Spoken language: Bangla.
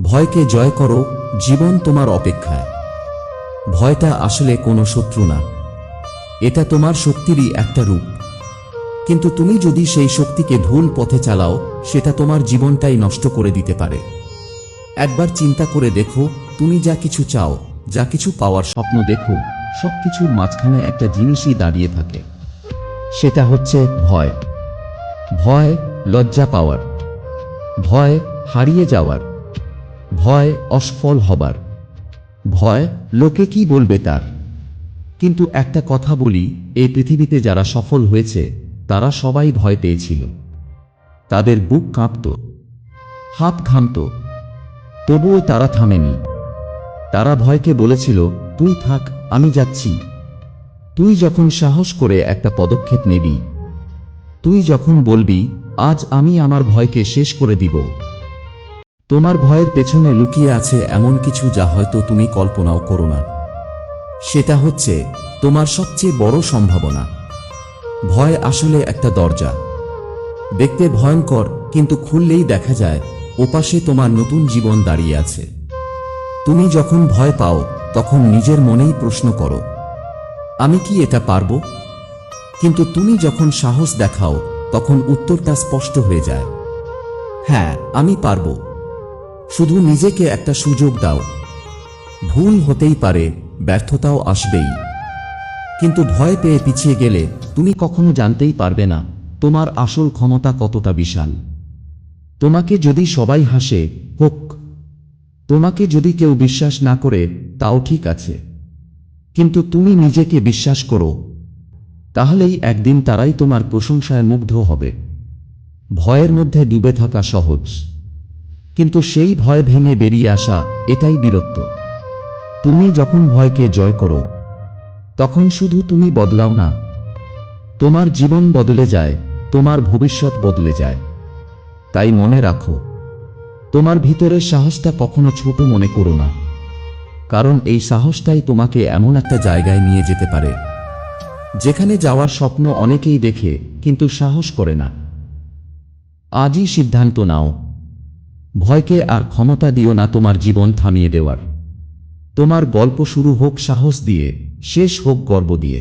ভয়কে জয় করো, জীবন তোমার অপেক্ষায়। ভয়টা আসলে কোনো শত্রু না, এটা তোমার শক্তিরই একটা রূপ। কিন্তু তুমি যদি সেই শক্তিকে ভুল পথে চালাও, সেটা তোমার জীবনটাই নষ্ট করে দিতে পারে। একবার চিন্তা করে দেখো, তুমি যা কিছু চাও, যা কিছু পাওয়ার স্বপ্ন দেখো, সবকিছুর মাঝখানে একটা জিনিসই দাঁড়িয়ে থাকে। সেটা হচ্ছে ভয়। ভয় লজ্জা পাওয়ার, ভয় হারিয়ে যাওয়ার, ভয় অসফল হবার, ভয় লোকে কি বলবে তার। কিন্তু একটা কথা বলি, এই পৃথিবীতে যারা সফল হয়েছে তারা সবাই ভয় পেয়েছিল। তাদের বুক কাঁপত, হাত ঘামত, তবুও তারা থামেনি। তারা ভয়কে বলেছিল, তুই থাক, আমি যাচ্ছি। তুই যখন সাহস করে একটা পদক্ষেপ নিবি, তুই যখন বলবি, আজ আমি আমার ভয়কে শেষ করে দিব, তোমার ভয়ের পেছনে লুকিয়ে আছে এমন কিছু যা হয়তো তুমি কল্পনাও করো না। সেটা হচ্ছে তোমার সবচেয়ে বড় সম্ভাবনা। ভয় আসলে একটা দরজা, দেখতে ভয়ঙ্কর, কিন্তু খুললেই দেখা যায় ওপাশে তোমার নতুন জীবন দাঁড়িয়ে আছে। তুমি যখন ভয় পাও, তখন নিজের মনেই প্রশ্ন করো, আমি কি এটা পারবো? কিন্তু তুমি যখন সাহস দেখাও, তখন উত্তরটা স্পষ্ট হয়ে যায়, হ্যাঁ আমি পারবো। শুধু নিজেকে একটা সুযোগ দাও। ভুল হতেই পারে, ব্যর্থতাও আসবেই, কিন্তু ভয় পেয়ে পিছিয়ে গেলে তুমি কখনো জানতেই পারবে না তোমার আসল ক্ষমতা কতটা বিশাল। তোমাকে যদি সবাই হাসে, হোক। তোমাকে যদি কেউ বিশ্বাস না করে, তাও ঠিক আছে। কিন্তু তুমি নিজেকে বিশ্বাস করো, তাহলেই একদিন তারাই তোমার প্রশংসায় মুগ্ধ হবে। ভয়ের মধ্যে ডুবে থাকা সহজ, কিন্তু সেই ভয় ভেঙে বেরিয়ে আসা, এটাই বীরত্ব। তুমি যখন ভয়কে জয় করো, তখন শুধু তুমি বদলাও না, তোমার জীবন বদলে যায়, তোমার ভবিষ্যৎ বদলে যায়। তাই মনে রাখো, তোমার ভিতরের সাহসটা কখনো ছোট মনে করো না, কারণ এই সাহসটাই তোমাকে এমন একটা জায়গায় নিয়ে যেতে পারে, যেখানে যাওয়ার স্বপ্ন অনেকেই দেখে কিন্তু সাহস করে না। আজই সিদ্ধান্ত নাও, ভয়কে আর ক্ষমতা দিও না তোমার জীবন থামিয়ে দেওয়ার। তোমার গল্প শুরু হোক সাহস দিয়ে, শেষ হোক গর্ব দিয়ে।